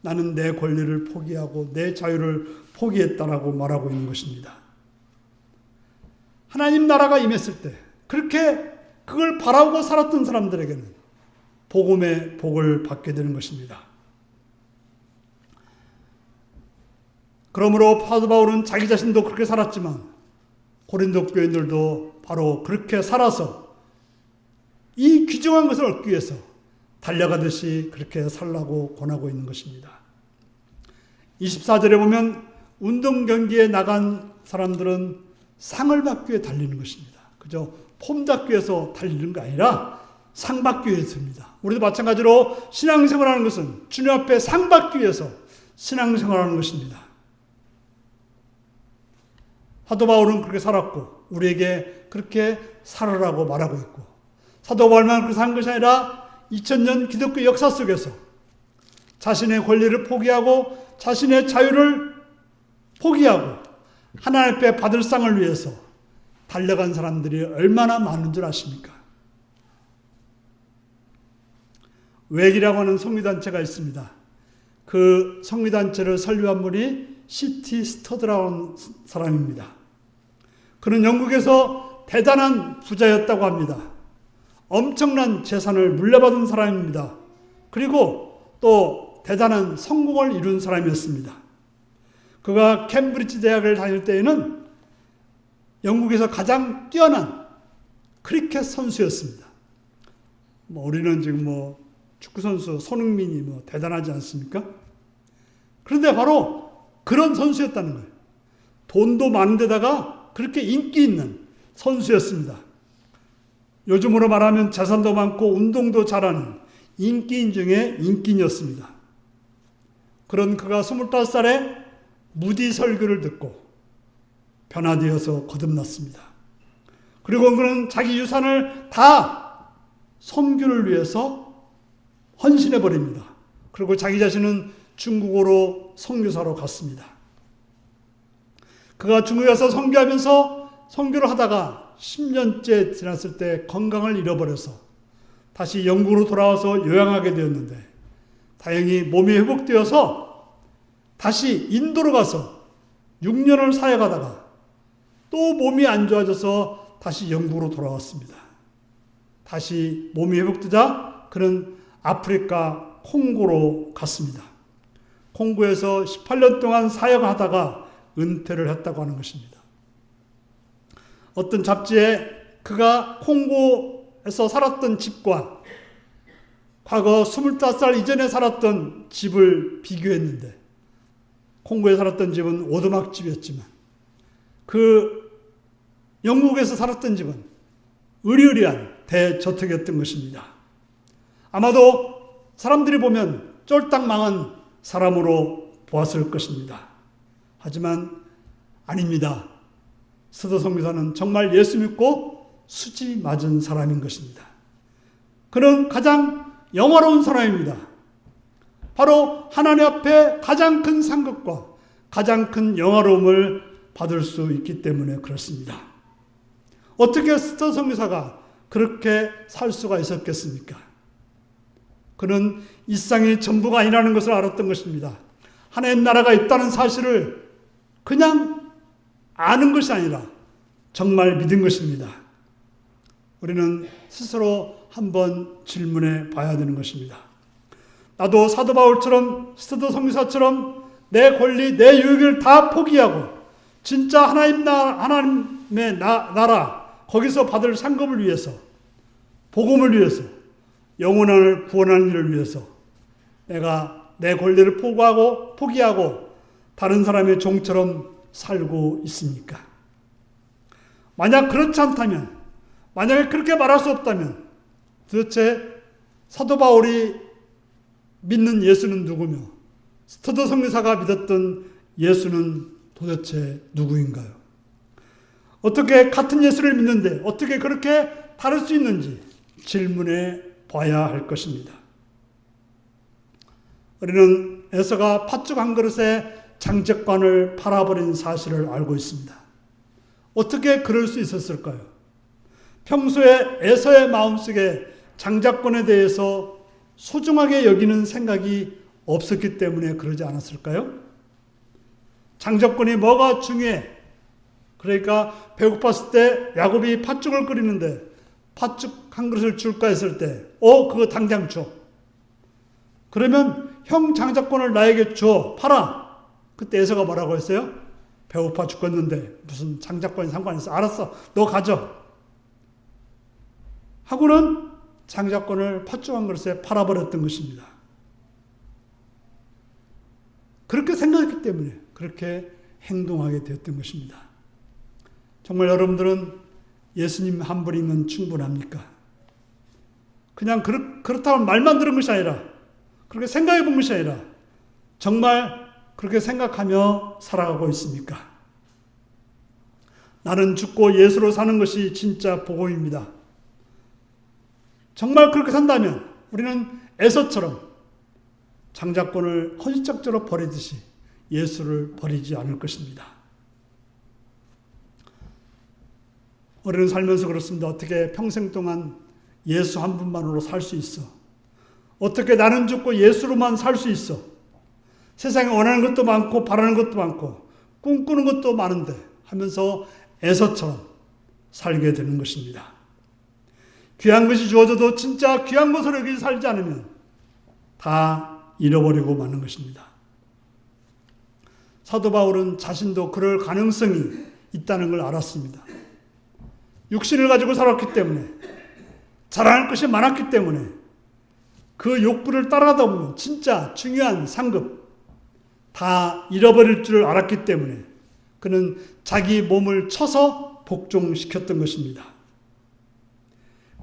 나는 내 권리를 포기하고 내 자유를 포기했다라고 말하고 있는 것입니다. 하나님 나라가 임했을 때 그렇게 그걸 바라고 살았던 사람들에게는 복음의 복을 받게 되는 것입니다. 그러므로 사도 바울은 자기 자신도 그렇게 살았지만 고린도 교인들도 바로 그렇게 살아서 이 귀중한 것을 얻기 위해서 달려가듯이 그렇게 살라고 권하고 있는 것입니다. 24절에 보면 운동 경기에 나간 사람들은 상을 받기 위해 달리는 것입니다. 그죠? 폼 잡기 위해서 달리는 거 아니라 상 받기 위해서입니다. 우리도 마찬가지로 신앙생활하는 것은 주님 앞에 상 받기 위해서 신앙생활하는 것입니다. 사도 바울은 그렇게 살았고 우리에게 그렇게 살아라고 말하고 있고, 사도 바울만 그렇게 산 것이 아니라 2000년 기독교 역사 속에서 자신의 권리를 포기하고 자신의 자유를 포기하고 하나님 앞에 받을 상을 위해서 달려간 사람들이 얼마나 많은 줄 아십니까? 웩이라고 하는 성리단체가 있습니다. 그 성리단체를 설립한 분이 C.T. 스터드라는 사람입니다. 그는 영국에서 대단한 부자였다고 합니다. 엄청난 재산을 물려받은 사람입니다. 그리고 또 대단한 성공을 이룬 사람이었습니다. 그가 캠브리지 대학을 다닐 때에는 영국에서 가장 뛰어난 크리켓 선수였습니다. 우리는 지금 축구 선수 손흥민이 대단하지 않습니까? 그런데 바로 그런 선수였다는 거예요. 돈도 많은데다가 그렇게 인기 있는 선수였습니다. 요즘으로 말하면 재산도 많고 운동도 잘하는 인기인 중에 인기인이었습니다. 그런 그가 25살에 무디 설교를 듣고 변화되어서 거듭났습니다. 그리고 그는 자기 유산을 다 선교를 위해서 헌신해버립니다. 그리고 자기 자신은 중국으로 선교사로 갔습니다. 그가 중국에 가서 선교하면서 선교를 하다가 10년째 지났을 때 건강을 잃어버려서 다시 영국으로 돌아와서 요양하게 되었는데 다행히 몸이 회복되어서 다시 인도로 가서 6년을 사역하다가 또 몸이 안 좋아져서 다시 영국으로 돌아왔습니다. 다시 몸이 회복되자 그는 아프리카 콩고로 갔습니다. 콩고에서 18년 동안 사역하다가 은퇴를 했다고 하는 것입니다. 어떤 잡지에 그가 콩고에서 살았던 집과 과거 25살 이전에 살았던 집을 비교했는데 콩고에 살았던 집은 오두막집이었지만 그 영국에서 살았던 집은 으리으리한 대저택이었던 것입니다. 아마도 사람들이 보면 쫄딱 망한 사람으로 보았을 것입니다. 하지만 아닙니다. 스더 선교사는 정말 예수 믿고 수지 맞은 사람인 것입니다. 그는 가장 영화로운 사람입니다. 바로 하나님 앞에 가장 큰 상급과 가장 큰 영화로움을 받을 수 있기 때문에 그렇습니다. 어떻게 스더 선교사가 그렇게 살 수가 있었겠습니까? 그는 이 세상이 전부가 아니라는 것을 알았던 것입니다. 하나님 나라가 있다는 사실을 그냥 아는 것이 아니라 정말 믿은 것입니다. 우리는 스스로 한번 질문해 봐야 되는 것입니다. 나도 사도 바울처럼 스더 선교사처럼 내 권리, 내 유익을 다 포기하고 진짜 하나님의 나라 거기서 받을 상급을 위해서, 복음을 위해서, 영혼을 구원하는 일을 위해서 내가 내 권리를 포기하고 다른 사람의 종처럼 살고 있습니까? 만약 그렇지 않다면, 만약에 그렇게 말할 수 없다면 도대체 사도 바울이 믿는 예수는 누구며 스더 선교사가 믿었던 예수는 도대체 누구인가요? 어떻게 같은 예수를 믿는데 어떻게 그렇게 다를 수 있는지 질문해 봐야 할 것입니다. 우리는 에서가 팥죽 한 그릇에 장작관을 팔아버린 사실을 알고 있습니다. 어떻게 그럴 수 있었을까요? 평소에 에서의 마음속에 장작권에 대해서 소중하게 여기는 생각이 없었기 때문에 그러지 않았을까요? 장작권이 뭐가 중요해? 그러니까 배고팠을 때 야곱이 팥죽을 끓이는데 팥죽 한 그릇을 줄까 했을 때 그거 당장 줘. 그러면 형 장작권을 나에게 줘. 팔아. 그때 에서가 뭐라고 했어요? 배고파 죽겠는데 무슨 장작권이 상관이 있어. 알았어. 너 가져. 하고는 장작권을 팥죽 한 그릇에 팔아버렸던 것입니다. 그렇게 생각했기 때문에 그렇게 행동하게 되었던 것입니다. 정말 여러분들은 예수님 한 분이면 충분합니까? 그냥 그렇다고 말만 들은 것이 아니라 그렇게 생각해 본 것이 아니라 정말 그렇게 생각하며 살아가고 있습니까? 나는 죽고 예수로 사는 것이 진짜 복음입니다. 정말 그렇게 산다면 우리는 에서처럼 장작권을 헌신적으로 버리듯이 예수를 버리지 않을 것입니다. 우리는 살면서 그렇습니다. 어떻게 평생 동안 예수 한 분만으로 살 수 있어? 어떻게 나는 죽고 예수로만 살 수 있어? 세상에 원하는 것도 많고 바라는 것도 많고 꿈꾸는 것도 많은데 하면서 에서처럼 살게 되는 것입니다. 귀한 것이 주어져도 진짜 귀한 것으로 여기서 살지 않으면 다 잃어버리고 마는 것입니다. 사도 바울은 자신도 그럴 가능성이 있다는 걸 알았습니다. 육신을 가지고 살았기 때문에 자랑할 것이 많았기 때문에 그 욕구를 따라가다 보면 진짜 중요한 상급 다 잃어버릴 줄 알았기 때문에 그는 자기 몸을 쳐서 복종시켰던 것입니다.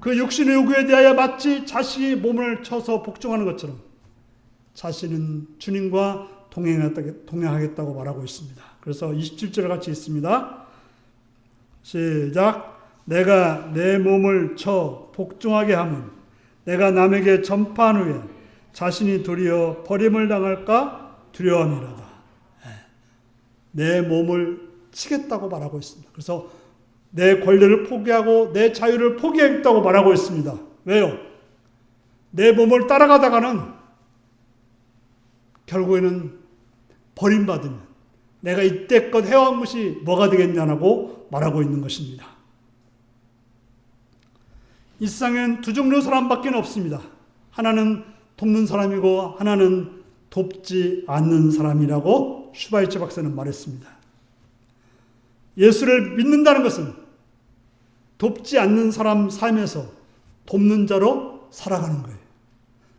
그 육신의 요구에 대하여 마치 자식이 몸을 쳐서 복종하는 것처럼 자신은 주님과 동행하겠다고 말하고 있습니다. 그래서 27절 같이 있습니다. 시작. 내가 내 몸을 쳐 복종하게 하면 내가 남에게 전파한 후에 자신이 도리어 버림을 당할까 두려움이라다. 내 몸을 치겠다고 말하고 있습니다. 그래서 내 권리를 포기하고 내 자유를 포기하겠다고 말하고 있습니다. 왜요? 내 몸을 따라가다가는 결국에는 버림받으면 내가 이때껏 해온 것이 뭐가 되겠냐고 말하고 있는 것입니다. 이 세상엔 두 종류 사람밖에 없습니다. 하나는 돕는 사람이고 하나는 돕지 않는 사람이라고 슈바이처 박사는 말했습니다. 예수를 믿는다는 것은 돕지 않는 사람 삶에서 돕는 자로 살아가는 거예요.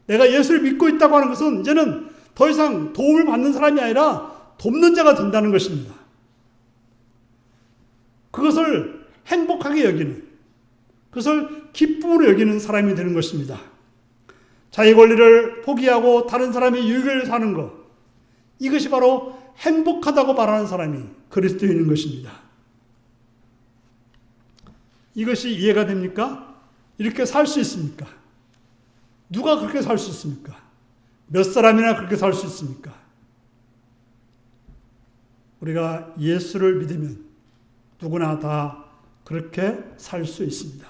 내가 예수를 믿고 있다고 하는 것은 이제는 더 이상 도움을 받는 사람이 아니라 돕는 자가 된다는 것입니다. 그것을 행복하게 여기는, 그것을 기쁨으로 여기는 사람이 되는 것입니다. 자기 권리를 포기하고 다른 사람의 유익을 사는 것, 이것이 바로 행복하다고 말하는 사람이 그리스도인인 것입니다. 이것이 이해가 됩니까? 이렇게 살 수 있습니까? 누가 그렇게 살 수 있습니까? 몇 사람이나 그렇게 살 수 있습니까? 우리가 예수를 믿으면 누구나 다 그렇게 살 수 있습니다.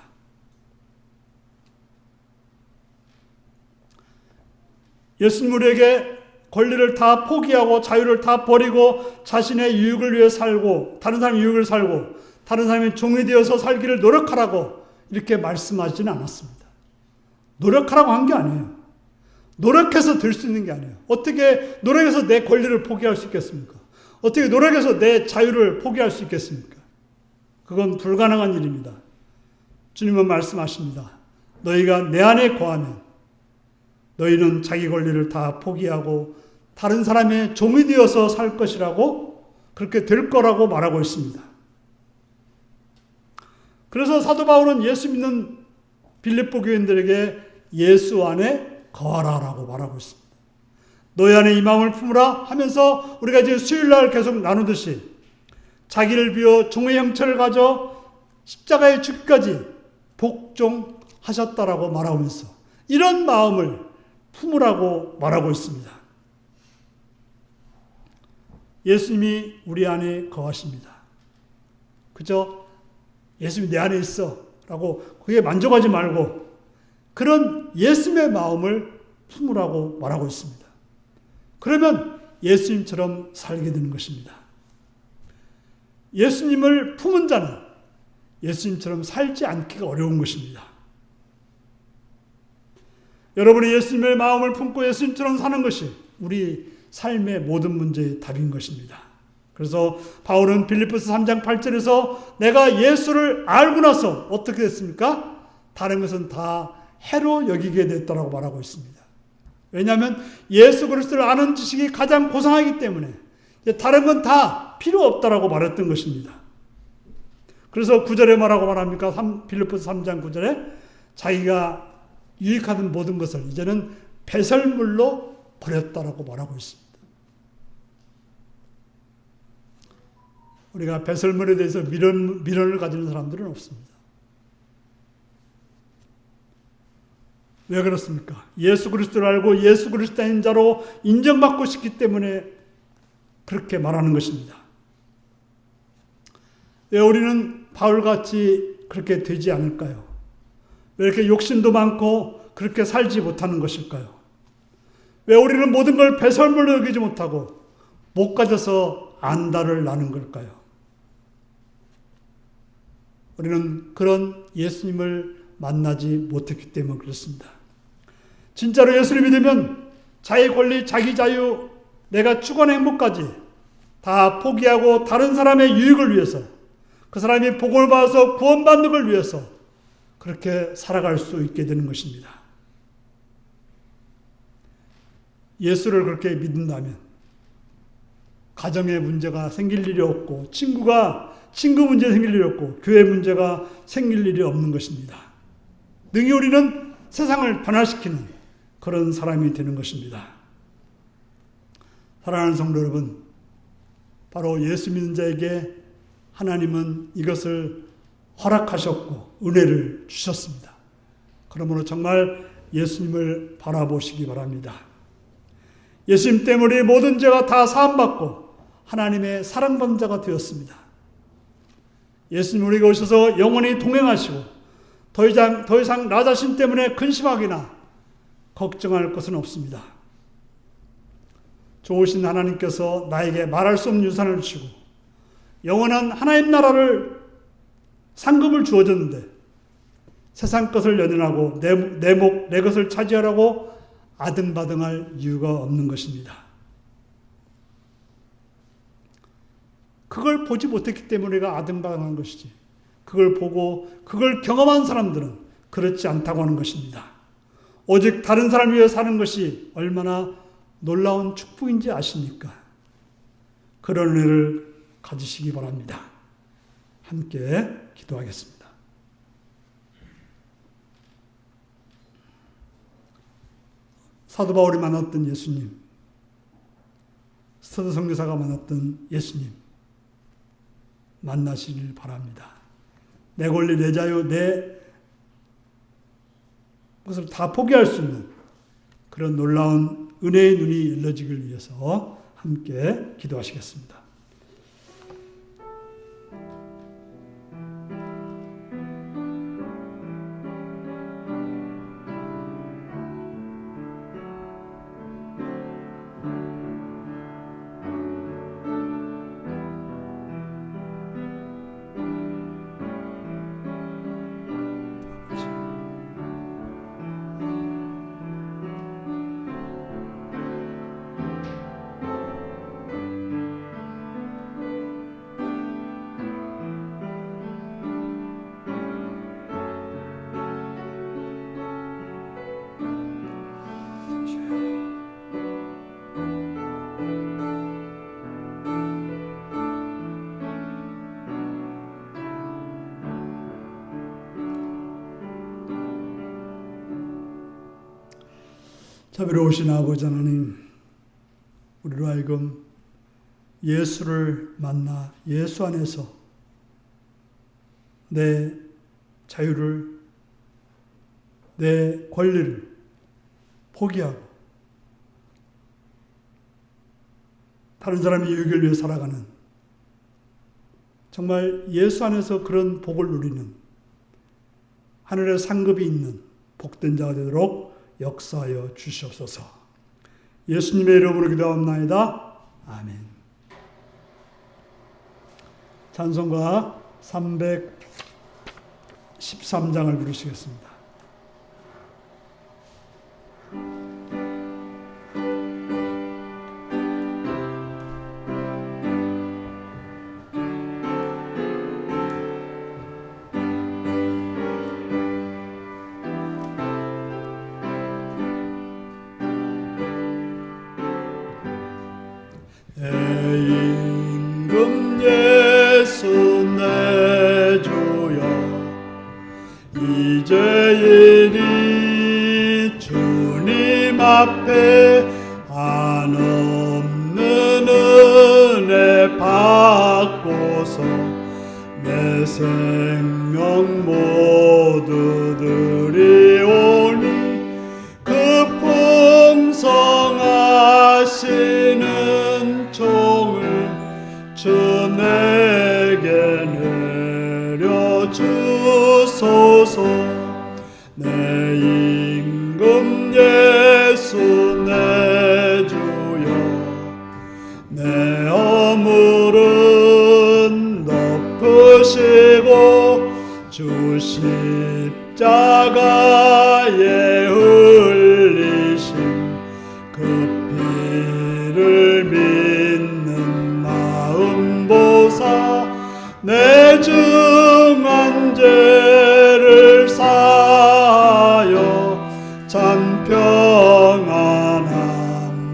예수님 우리에게 권리를 다 포기하고 자유를 다 버리고 자신의 유익을 위해 살고 다른 사람의 유익을 살고 다른 사람의 종이 되어서 살기를 노력하라고 이렇게 말씀하지는 않았습니다. 노력하라고 한 게 아니에요. 노력해서 될 수 있는 게 아니에요. 어떻게 노력해서 내 권리를 포기할 수 있겠습니까? 어떻게 노력해서 내 자유를 포기할 수 있겠습니까? 그건 불가능한 일입니다. 주님은 말씀하십니다. 너희가 내 안에 거하면 너희는 자기 권리를 다 포기하고 다른 사람의 종이 되어서 살 것이라고, 그렇게 될 거라고 말하고 있습니다. 그래서 사도 바울은 예수 믿는 빌립보 교인들에게 예수 안에 거하라라고 말하고 있습니다. 너희 안에 이 마음을 품으라 하면서 우리가 이제 수요일날 계속 나누듯이 자기를 비워 종의 형체를 가져 십자가에 죽기까지 복종하셨다라고 말하면서 이런 마음을 품으라고 말하고 있습니다. 예수님이 우리 안에 거하십니다. 그저 예수님이 내 안에 있어 라고 그게 만족하지 말고 그런 예수님의 마음을 품으라고 말하고 있습니다. 그러면 예수님처럼 살게 되는 것입니다. 예수님을 품은 자는 예수님처럼 살지 않기가 어려운 것입니다. 여러분이 예수님의 마음을 품고 예수님처럼 사는 것이 우리 삶의 모든 문제의 답인 것입니다. 그래서 바울은 빌립보서 3장 8절에서 내가 예수를 알고 나서 어떻게 됐습니까? 다른 것은 다 해로 여기게 됐다고 말하고 있습니다. 왜냐하면 예수 그리스도를 아는 지식이 가장 고상하기 때문에 다른 건 다 필요 없다라고 말했던 것입니다. 그래서 9절에 뭐라고 말합니까? 빌립보서 3장 9절에 자기가 유익하는 모든 것을 이제는 배설물로 버렸다라고 말하고 있습니다. 우리가 배설물에 대해서 미련을 가지는 사람들은 없습니다. 왜 그렇습니까? 예수 그리스도를 알고 예수 그리스도인 자로 인정받고 싶기 때문에 그렇게 말하는 것입니다. 왜 우리는 바울같이 그렇게 되지 않을까요? 왜 이렇게 욕심도 많고 그렇게 살지 못하는 것일까요? 왜 우리는 모든 걸 배설물로 여기지 못하고 못 가져서 안달을 나는 걸까요? 우리는 그런 예수님을 만나지 못했기 때문에 그렇습니다. 진짜로 예수를 믿으면 자기 권리, 자기 자유, 내가 추구하는 행복까지 다 포기하고 다른 사람의 유익을 위해서, 그 사람이 복을 받아서 구원받는 걸 위해서 그렇게 살아갈 수 있게 되는 것입니다. 예수를 그렇게 믿는다면 가정에 문제가 생길 일이 없고 친구 문제 생길 일이 없고 교회 문제가 생길 일이 없는 것입니다. 능히 우리는 세상을 변화시키는 그런 사람이 되는 것입니다. 사랑하는 성도 여러분, 바로 예수 믿는 자에게 하나님은 이것을 허락하셨고 은혜를 주셨습니다. 그러므로 정말 예수님을 바라보시기 바랍니다. 예수님 때문에 모든 죄가 다 사함받고 하나님의 사랑받는 자가 되었습니다. 예수님 우리가 오셔서 영원히 동행하시고 더 이상 나 자신 때문에 근심하거나 걱정할 것은 없습니다. 좋으신 하나님께서 나에게 말할 수 없는 유산을 주시고 영원한 하나님 나라를 상급을 주어졌는데 세상 것을 연연하고 내 것을 차지하라고 아등바등할 이유가 없는 것입니다. 그걸 보지 못했기 때문에 우리가 아등바등한 것이지. 그걸 보고 그걸 경험한 사람들은 그렇지 않다고 하는 것입니다. 오직 다른 사람을 위해 사는 것이 얼마나 놀라운 축복인지 아십니까? 그런 은혜를 가지시기 바랍니다. 함께 기도하겠습니다. 사도 바울이 만났던 예수님, 스테반 선교사가 만났던 예수님 만나시길 바랍니다. 내 권리, 내 자유, 내 것을 다 포기할 수 있는 그런 놀라운 은혜의 눈이 열려지길 위해서 함께 기도하시겠습니다. 자비로우신 아버지 하나님, 우리로 하여금 예수를 만나 예수 안에서 내 자유를, 내 권리를 포기하고 다른 사람의 유익을 위해 살아가는, 정말 예수 안에서 그런 복을 누리는 하늘의 상급이 있는 복된 자가 되도록 역사하여 주시옵소서. 예수님의 이름으로 기도합나이다. 아멘. 찬송가 313장을 부르시겠습니다. 임금 예수 내 주여, 이제이니 주님 앞에 한없는 은혜 받고서 내 생명 모두 드리오니 그 풍성하시는 종을 주 내게 내려주소서. 내 임금 예수 내 주여, 내 허물은 덮으시고 주 십자가에 흘리신 그 피를 믿는 마음 보사 내 중한 죄를 사하여 참 평안한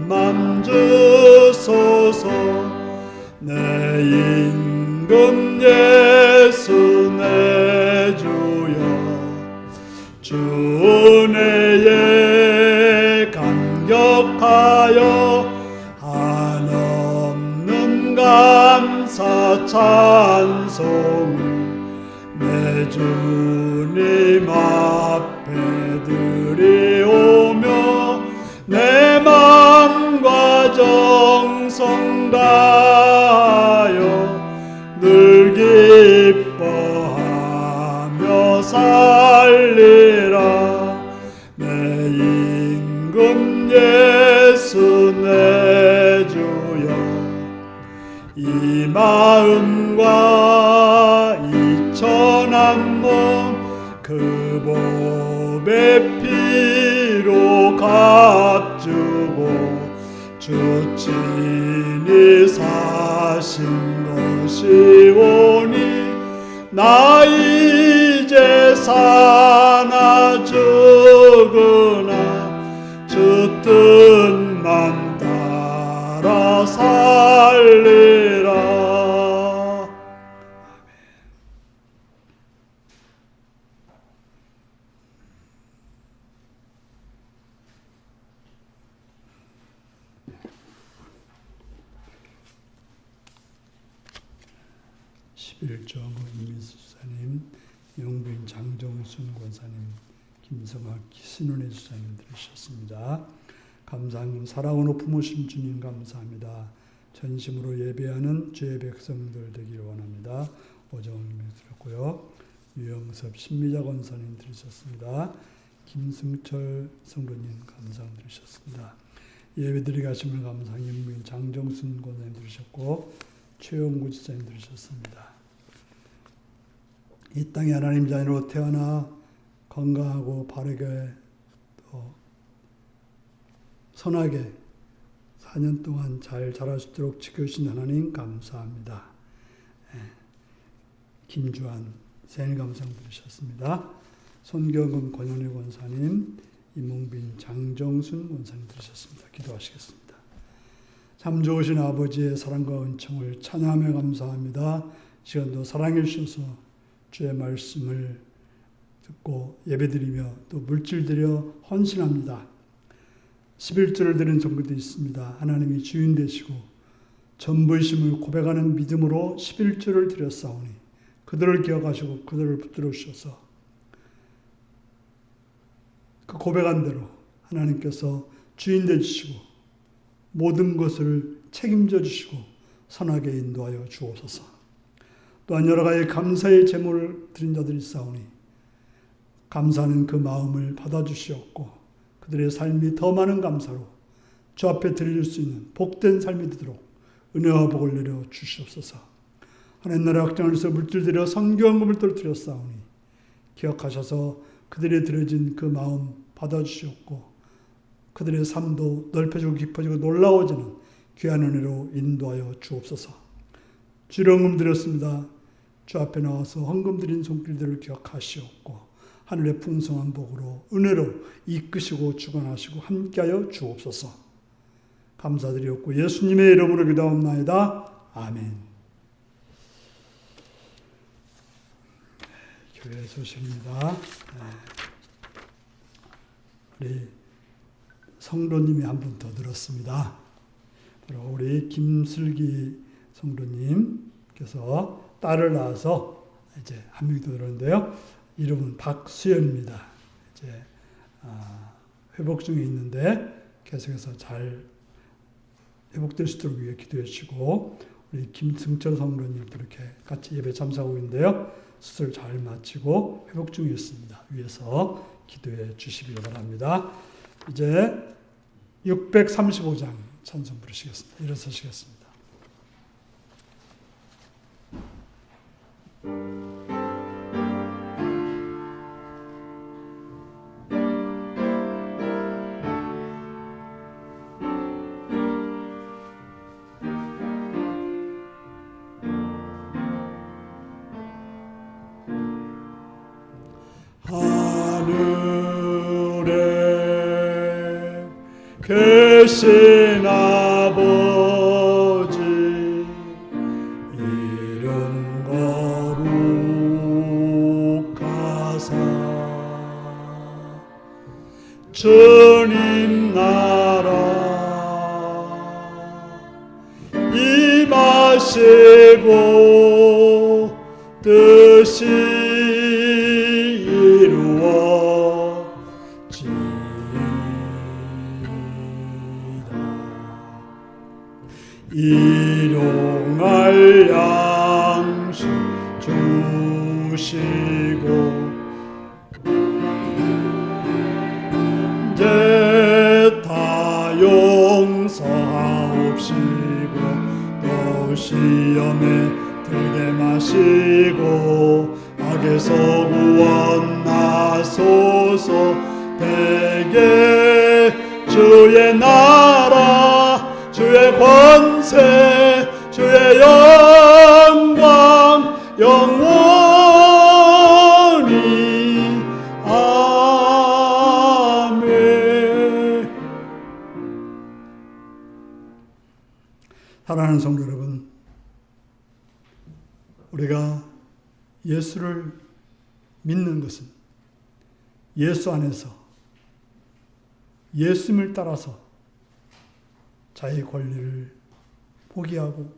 맘 주소서. 내 임금 예수 내 주여, 주 은혜에 감격하여 한없는 감사 찬송을 내 주님 앞에 드리오며 내 마음과 정성 다하여 늘 기뻐하며 살리라. 내 임금 예수 내 주여, 이 마음과 이 천한 몸 그 주 친히 사신 것이 오니 나 이제 사나 죽으나 주 뜻만 따라 살리라. 11조 임민수 수사님, 영부인 장정순 권사님, 김성학 신은혜 수사님 들으셨습니다. 감사한 사랑을 높으신 주님 감사합니다. 전심으로 예배하는 주의 백성들 되기를 원합니다. 오정님 들었고요. 유영섭 신미자 권사님 들으셨습니다. 김승철 성도님 감사 들으셨습니다. 예배드리게 하심을 감사한 영부인 장정순 권사님 들으셨고 최영구 지사님 들으셨습니다. 이 땅에 하나님 자녀로 태어나 건강하고 바르게 또 선하게 4년 동안 잘 자랄 수 있도록 지켜주신 하나님 감사합니다. 김주환 생일 감상 들으셨습니다. 손경금 권현희 권사님, 이몽빈 장정순 권사님 들으셨습니다. 기도하시겠습니다. 참 좋으신 아버지의 사랑과 은총을 찬양하며 감사합니다. 시간도 사랑해 주셔서 주의 말씀을 듣고 예배드리며 또 물질 드려 헌신합니다. 11조를 드린 성도도 있습니다. 하나님이 주인 되시고 전부이심을 고백하는 믿음으로 11조를 드렸사오니 그들을 기억하시고 그들을 붙들어 주셔서 그 고백한 대로 하나님께서 주인 되주시고 모든 것을 책임져 주시고 선하게 인도하여 주옵소서. 또한 여러 가지 감사의 제물을 드린 자들이 있사오니 감사하는 그 마음을 받아주시옵고 그들의 삶이 더 많은 감사로 주 앞에 드릴 수 있는 복된 삶이 되도록 은혜와 복을 내려 주시옵소서. 하나님 나라 확장을 위해서 물질 드려 성교헌금을 드렸사오니 기억하셔서 그들이 드려진 그 마음 받아주시옵고 그들의 삶도 넓혀지고 깊어지고 놀라워지는 귀한 은혜로 인도하여 주옵소서. 주령금 드렸습니다. 주 앞에 나와서 헌금 드린 손길들을 기억하시옵고 하늘의 풍성한 복으로 은혜로 이끄시고 주관하시고 함께하여 주옵소서. 감사드리옵고 예수님의 이름으로 기도하옵나이다. 아멘. 교회 소식입니다. 우리 성도님이 한 분 더 들었습니다. 바로 우리 김슬기 성도님께서 딸을 낳아서 이제 한 명이 더 들었는데요. 이름은 박수연입니다. 이제 회복 중에 있는데 계속해서 잘 회복될 수 있도록 위해 기도해 주시고 우리 김승철 성도님도 이렇게 같이 예배 참석하고 있는데요. 수술 잘 마치고 회복 중에 있습니다. 위해서 기도해 주시기 바랍니다. 이제 635장 찬송 부르시겠습니다. 일어서시겠습니다. 하늘에 계신 아버지 이름 거룩하사 주님 나라 임하시고 뜻이 일용할 양식 주시고 이제 다 용서하옵시고 또 시험에 들게 마시고 악에서 구원하소서. 대개 주의 나라 권세 주의 영광 영원히 아멘. 사랑하는 성도 여러분, 우리가 예수를 믿는 것은 예수 안에서 예수님을 따라서 자기 권리를 포기하고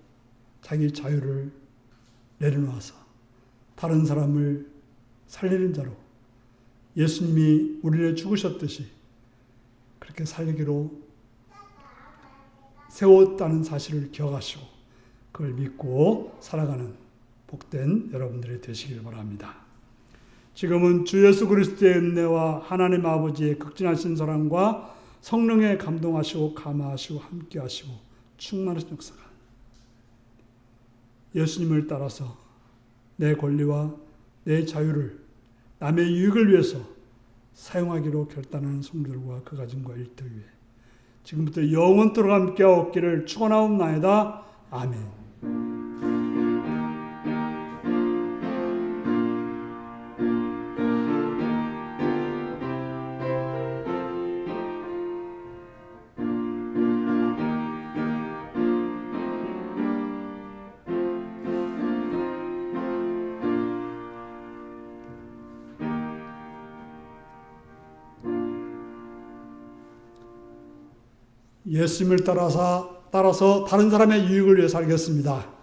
자기 자유를 내려놓아서 다른 사람을 살리는 자로 예수님이 우리를 죽으셨듯이 그렇게 살기로 세웠다는 사실을 기억하시고 그걸 믿고 살아가는 복된 여러분들이 되시길 바랍니다. 지금은 주 예수 그리스도의 은혜와 하나님 아버지의 극진하신 사랑과 성령의 감동하시고 감화하시고 함께하시고 충만하신 역사가 예수님을 따라서 내 권리와 내 자유를 남의 유익을 위해서 사용하기로 결단하는 성도들과 그 가정과 일터 위에 지금부터 영원토록 함께하옵기를 축원하옵나이다. 아멘. 예수님을 따라서 다른 사람의 유익을 위해 살겠습니다.